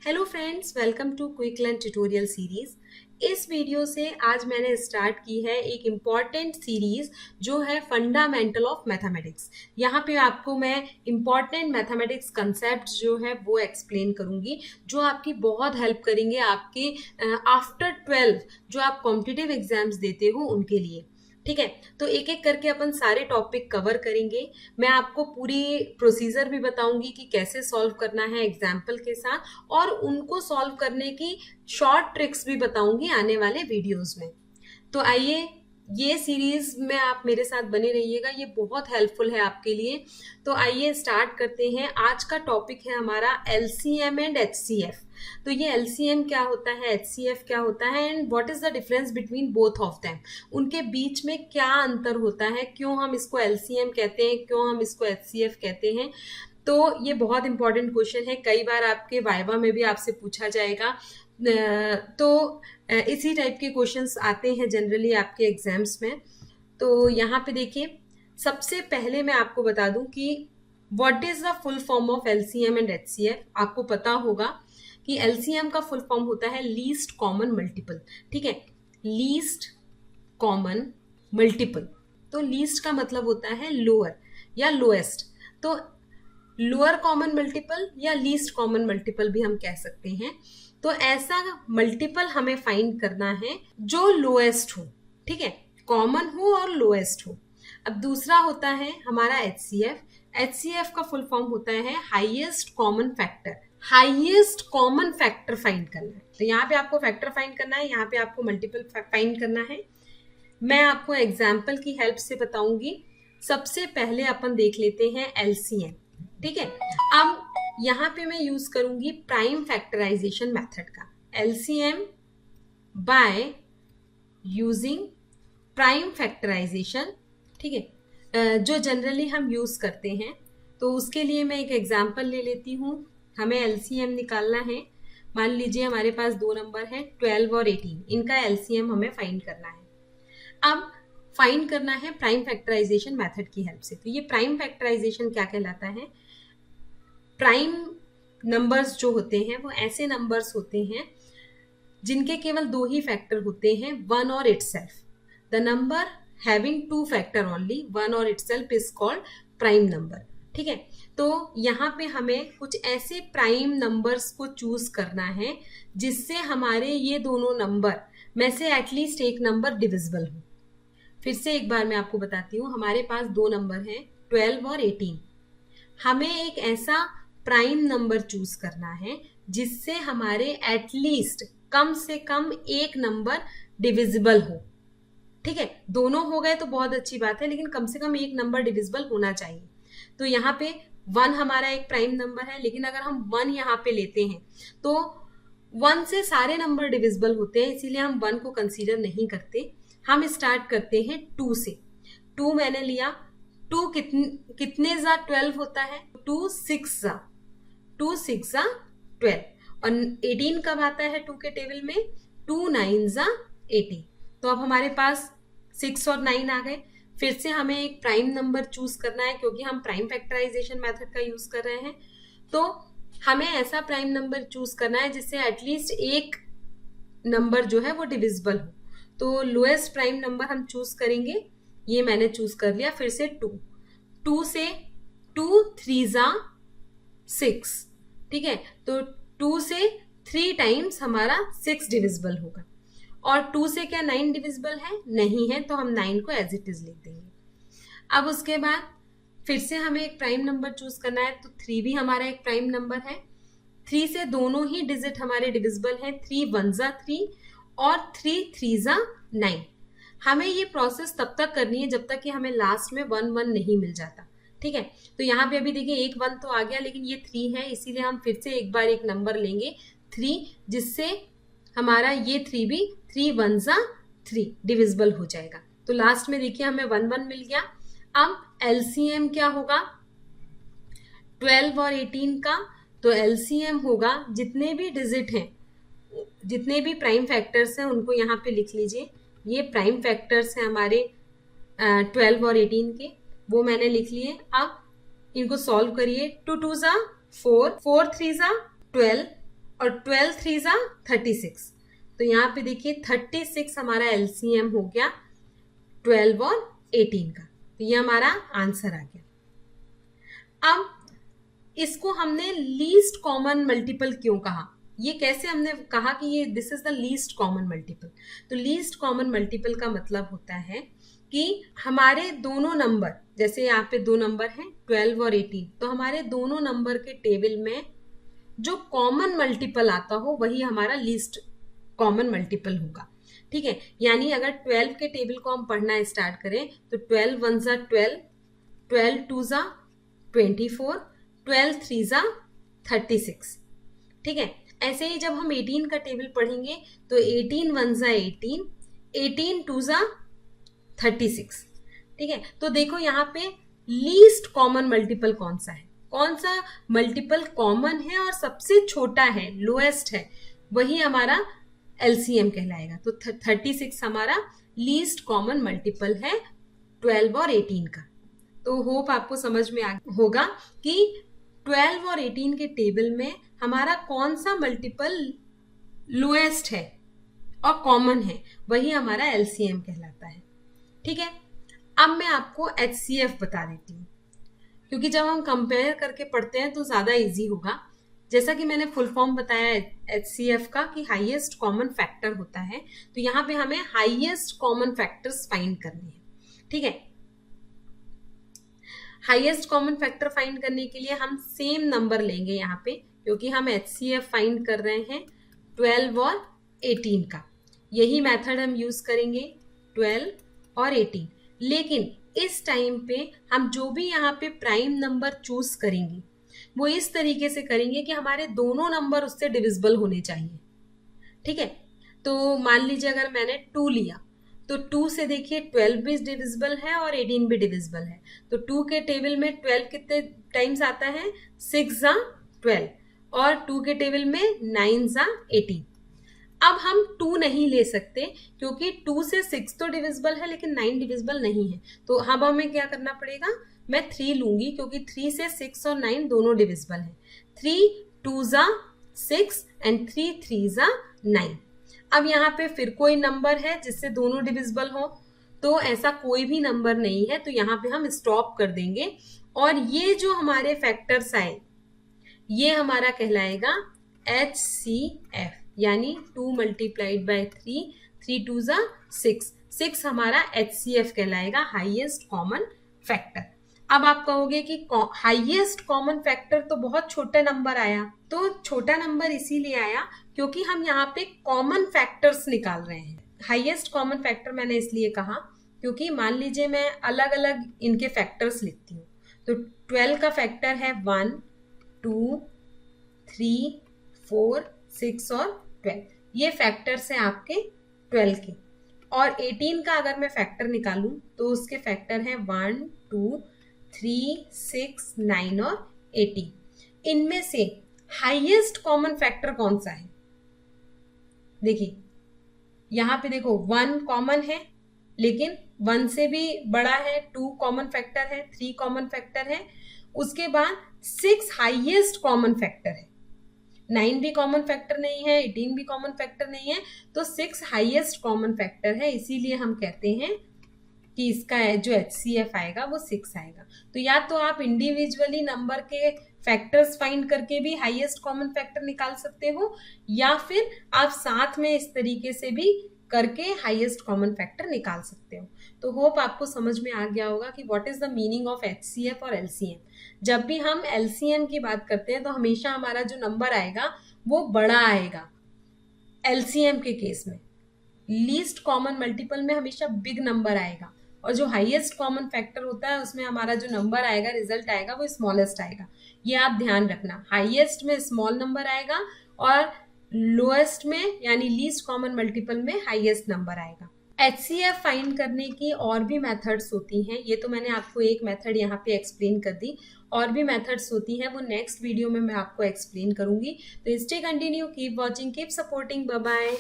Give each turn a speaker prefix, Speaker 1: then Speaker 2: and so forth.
Speaker 1: Hello friends, welcome to quick learn tutorial series. इस video से आज मैंने स्टार्ट की है एक इम्पॉर्टेंट सीरीज जो है फंडामेंटल ऑफ मैथमेटिक्स। यहाँ पे आपको मैं इम्पॉर्टेंट मैथमेटिक्स कंसेप्ट जो है वो एक्सप्लेन करूंगी, जो आपकी बहुत हेल्प करेंगे आपके आफ्टर 12 जो आप कॉम्पिटिटिव एग्जाम्स देते हो उनके लिए। ठीक है, तो एक एक करके अपन सारे टॉपिक कवर करेंगे। मैं आपको पूरी प्रोसीजर भी बताऊंगी कि कैसे सॉल्व करना है एग्जाम्पल के साथ, और उनको सॉल्व करने की शॉर्ट ट्रिक्स भी बताऊंगी आने वाले वीडियोस में। तो आइए, ये सीरीज में आप मेरे साथ बने रहिएगा, ये बहुत हेल्पफुल है आपके लिए। तो आइए स्टार्ट करते हैं। आज का टॉपिक है हमारा एलसीएम एंड एचसीएफ। तो ये एलसीएम क्या होता है, एचसीएफ क्या होता है, and what is the difference between both of them. उनके बीच में क्या अंतर होता है, क्यों हम इसको एलसीएम कहते हैं, क्यों हम इसको एचसीएफ कहते हैं। तो ये बहुत इंपॉर्टेंट क्वेश्चन है, कई बार आपके वाइवा में भी आपसे पूछा जाएगा। तो इसी टाइप के क्वेश्चंस आते हैं जनरली आपके एग्जाम्स में। तो यहाँ पे देखिए, सबसे पहले मैं आपको बता दूं कि what is the full form of LCM and HCF. आपको पता होगा कि एलसीएम का फुल फॉर्म होता है लीस्ट कॉमन मल्टीपल। ठीक है, लीस्ट कॉमन मल्टीपल। तो लीस्ट का मतलब होता है लोअर या लोएस्ट। तो लोअर कॉमन मल्टीपल या लीस्ट कॉमन मल्टीपल भी हम कह सकते हैं। तो ऐसा मल्टीपल हमें फाइंड करना है जो लोएस्ट हो। ठीक है, कॉमन हो और लोएस्ट हो। अब दूसरा होता है हमारा एचसीएफ। एचसीएफ का फुल फॉर्म होता है highest common factor. Highest common factor find करना है। तो यहाँ पे आपको फैक्टर फाइंड करना है, यहाँ पे आपको मल्टीपल फाइंड करना है। मैं आपको एग्जाम्पल की हेल्प से बताऊंगी। सबसे पहले अपन देख लेते हैं एलसीएम। ठीक है, अब यहाँ पे मैं यूज करूंगी प्राइम फैक्टराइजेशन मेथड का। LCM by using prime factorization. ठीक है, जो जनरली हम यूज करते हैं। तो उसके लिए मैं एक एग्जाम्पल ले लेती हूँ। हमें एलसीएम निकालना है। मान लीजिए हमारे पास दो नंबर है 12 और 18, इनका एलसीएम हमें फाइंड करना है। अब फाइंड करना है प्राइम फैक्टराइजेशन मेथड की हेल्प से। तो ये प्राइम फैक्टराइजेशन क्या कहलाता है। प्राइम नंबर्स जो होते हैं वो ऐसे नंबर्स होते हैं जिनके केवल दो ही फैक्टर होते हैं, वन और itself. The number having two factor only, one और itself is called prime number. ठीक है, तो यहाँ पे हमें कुछ ऐसे प्राइम नंबर्स को चूज करना है जिससे हमारे ये दोनों नंबर में से एटलीस्ट एक नंबर डिविजिबल हो। फिर से एक बार मैं आपको बताती हूँ। हमारे पास दो नंबर हैं 12 और 18। हमें एक ऐसा प्राइम नंबर चूज करना है जिससे हमारे एटलीस्ट कम से कम एक नंबर डिविजिबल हो। ठीक है, दोनों हो गए तो बहुत अच्छी बात है, लेकिन कम से कम एक नंबर डिविजिबल होना चाहिए। तो यहाँ पे 1 हमारा एक प्राइम नंबर है, लेकिन अगर हम 1 यहाँ पे लेते हैं तो 1 से सारे नंबर डिविजिबल होते हैं, इसीलिए हम 1 को कंसीडर नहीं करते। हम स्टार्ट करते हैं 2 से। 2 मैंने लिया। 2 कितने जा 12 होता है, 2 6 जा 12। और 18 कब आता है 2 के टेबल में, 2 9 जा 18। तो अब हमारे पास 6 और 9 आ गए। फिर से हमें एक प्राइम नंबर चूज करना है, क्योंकि हम प्राइम फैक्टराइजेशन मेथड का यूज कर रहे हैं। तो हमें ऐसा प्राइम नंबर चूज करना है जिससे एटलीस्ट एक नंबर जो है वो डिविजिबल हो। तो लोएस्ट प्राइम नंबर हम चूज करेंगे। ये मैंने चूज कर लिया। फिर से 2 से 2 3 जा 6। ठीक है, तो 2 से 3 टाइम्स हमारा 6 डिविजिबल होगा। और 2 से क्या 9 डिविजिबल है, नहीं है, तो हम 9 को एज इट इज लिख देंगे। अब उसके बाद फिर से हमें एक प्राइम नंबर चूज करना है। तो 3 भी हमारा एक प्राइम नंबर है। 3 से दोनों ही डिजिट हमारे डिविजिबल हैं। 3 1 जा 3 और 3 3 जा 9। हमें ये प्रोसेस तब तक करनी है जब तक कि हमें लास्ट में 1 1 नहीं मिल जाता। ठीक है, तो यहाँ पे अभी देखिए एक 1 तो आ गया, लेकिन ये 3 है, इसीलिए हम फिर से एक बार एक नंबर लेंगे 3, जिससे हमारा ये 3 भी 3 1 जा 3 डिविजिबल हो जाएगा। तो लास्ट में देखिए हमें 1 1 मिल गया। अब एलसीएम क्या होगा 12 और 18 का। तो एलसीएम होगा जितने भी डिजिट हैं, जितने भी प्राइम फैक्टर्स हैं, उनको यहाँ पे लिख लीजिए। ये प्राइम फैक्टर्स हैं हमारे 12 और 18 के, वो मैंने लिख लिए। अब इनको सॉल्व करिए। 2 2 जा 4, 4 3 जा 12, और 12 3 जा 36। तो यहाँ पे देखिए 36 हमारा एलसीएम हो गया 12 और 18 का। तो ये हमारा आंसर आ गया। अब इसको हमने लीस्ट कॉमन मल्टीपल क्यों कहा, ये कैसे हमने कहा कि ये this is the least common multiple. तो लीस्ट कॉमन मल्टीपल का मतलब होता है कि हमारे दोनों नंबर, जैसे यहाँ पे दो नंबर हैं 12 और 18, तो हमारे दोनों नंबर के टेबल में जो कॉमन मल्टीपल आता हो वही हमारा लीस्ट कॉमन मल्टीपल होगा। ठीक है, यानी अगर 12 के टेबल को हम पढ़ना स्टार्ट करें तो 12 1 जा 12, 12 2 जा 24, 12 3 जा 36। ठीक है, ऐसे ही जब हम 18 का टेबल पढ़ेंगे तो 18 1 जा 18, 18 2 जा 36। ठीक है, तो देखो यहाँ पे लीस्ट कॉमन मल्टीपल कौन सा है, कौन सा मल्टीपल कॉमन है और सबसे छोटा है, लोएस्ट है, वही हमारा एलसीएम कहलाएगा। तो 36 हमारा लीस्ट कॉमन मल्टीपल है 12 और 18 का। तो होप आपको समझ में होगा कि 12 और 18 के टेबल में हमारा कौन सा मल्टीपल लोएस्ट है और कॉमन है, वही हमारा एलसीएम कहलाता है। ठीक है, अब मैं आपको एचसीएफ बता देती हूँ, क्योंकि जब हम कंपेयर करके पढ़ते हैं तो ज्यादा इजी होगा। जैसा कि मैंने फुल फॉर्म बताया एचसीएफ का कि हाईएस्ट कॉमन फैक्टर होता है, तो यहाँ पे हमें हाईएस्ट कॉमन फैक्टर्स फाइंड करने हैं। ठीक है, हाईएस्ट कॉमन फैक्टर फाइंड करने के लिए हम सेम नंबर लेंगे यहाँ पे, क्योंकि हम एचसीएफ फाइंड कर रहे हैं 12 और 18 का। यही मेथड हम यूज करेंगे 12 और 18। लेकिन इस टाइम पे हम जो भी यहाँ पे प्राइम नंबर चूज करेंगे वो इस तरीके से करेंगे कि हमारे दोनों नंबर उससे डिविजिबल होने चाहिए। ठीक है, तो मान लीजिए अगर मैंने 2 लिया तो 2 से देखिए 12 भी डिविजिबल है और 18 भी डिविजिबल है। तो 2 के टेबल में 12 कितने टाइम्स आता है, 6 जा 12, और 2 के टेबल में 9 जा 18। अब हम 2 नहीं ले सकते क्योंकि 2 से 6 तो डिविजिबल है लेकिन 9 डिविजिबल नहीं है। तो अब हमें क्या करना पड़ेगा, मैं 3 लूंगी क्योंकि 3 से 6 और 9 दोनों डिविजिबल है। 3 2 जा 6 एंड 3 3 जा 9। अब यहाँ पे फिर कोई नंबर है जिससे दोनों डिविजिबल हो, तो ऐसा कोई भी नंबर नहीं है, तो यहाँ पे हम स्टॉप कर देंगे। और ये जो हमारे फैक्टर्स आए ये हमारा कहलाएगा HCF, यानी 2 मल्टीप्लाइड बाय 3, 3 2 जा 6, 6 हमारा HCF कहलाएगा, हाईएस्ट कॉमन फैक्टर। अब आप कहोगे कि हाईएस्ट कॉमन फैक्टर तो बहुत छोटा नंबर आया, तो छोटा नंबर इसीलिए आया क्योंकि हम यहाँ पे कॉमन फैक्टर्स निकाल रहे हैं। हाईएस्ट कॉमन फैक्टर मैंने इसलिए कहा क्योंकि मान लीजिए मैं अलग अलग इनके फैक्टर्स लिखती हूँ। तो 12 का फैक्टर है 1 2 3 4 6 और 12, ये फैक्टर्स हैं आपके 12 के। और 18 का अगर मैं फैक्टर निकालूं तो उसके फैक्टर हैं 1 2 3 6 9 और 18। इनमें से हाईएस्ट कॉमन फैक्टर कौन सा है, देखिए यहाँ पे देखो 1 कॉमन है, लेकिन 1 से भी बड़ा है, 2 कॉमन फैक्टर है, 3 कॉमन फैक्टर है, उसके बाद 6 हाईएस्ट कॉमन फैक्टर है, 9 भी कॉमन फैक्टर नहीं है, 18 भी कॉमन फैक्टर नहीं है, तो 6 हाईएस्ट कॉमन फैक्टर है। इसीलिए हम कहते हैं कि इसका जो HCF आएगा वो 6 आएगा। तो या तो आप इंडिविजुअली नंबर के फैक्टर्स फाइंड करके भी हाईएस्ट कॉमन फैक्टर निकाल सकते हो, या फिर आप साथ में इस तरीके से भी करके हाईएस्ट कॉमन फैक्टर निकाल सकते हो। तो होप आपको समझ में आ गया होगा कि what is the meaning of HCF और LCM। जब भी हम LCM की बात करते हैं तो हमेशा हमारा जो नंबर आएगा वो बड़ा आएगा। LCM के केस में लीस्ट कॉमन मल्टीपल में हमेशा बिग नंबर आएगा, और जो हाईएस्ट कॉमन फैक्टर होता है उसमें हमारा जो नंबर आएगा, रिजल्ट आएगा, वो स्मॉलेस्ट आएगा। ये आप ध्यान रखना, हाईएस्ट में स्मॉल नंबर आएगा और लोएस्ट में यानी लीस्ट कॉमन मल्टीपल में हाईएस्ट नंबर आएगा। HCF फाइंड करने की और भी मेथड्स होती हैं, ये तो मैंने आपको एक मेथड यहाँ पे एक्सप्लेन कर दी, और भी मेथड्स होती हैं वो नेक्स्ट वीडियो में मैं आपको एक्सप्लेन करूंगी। तो stay continue, keep watching, keep supporting, bye bye.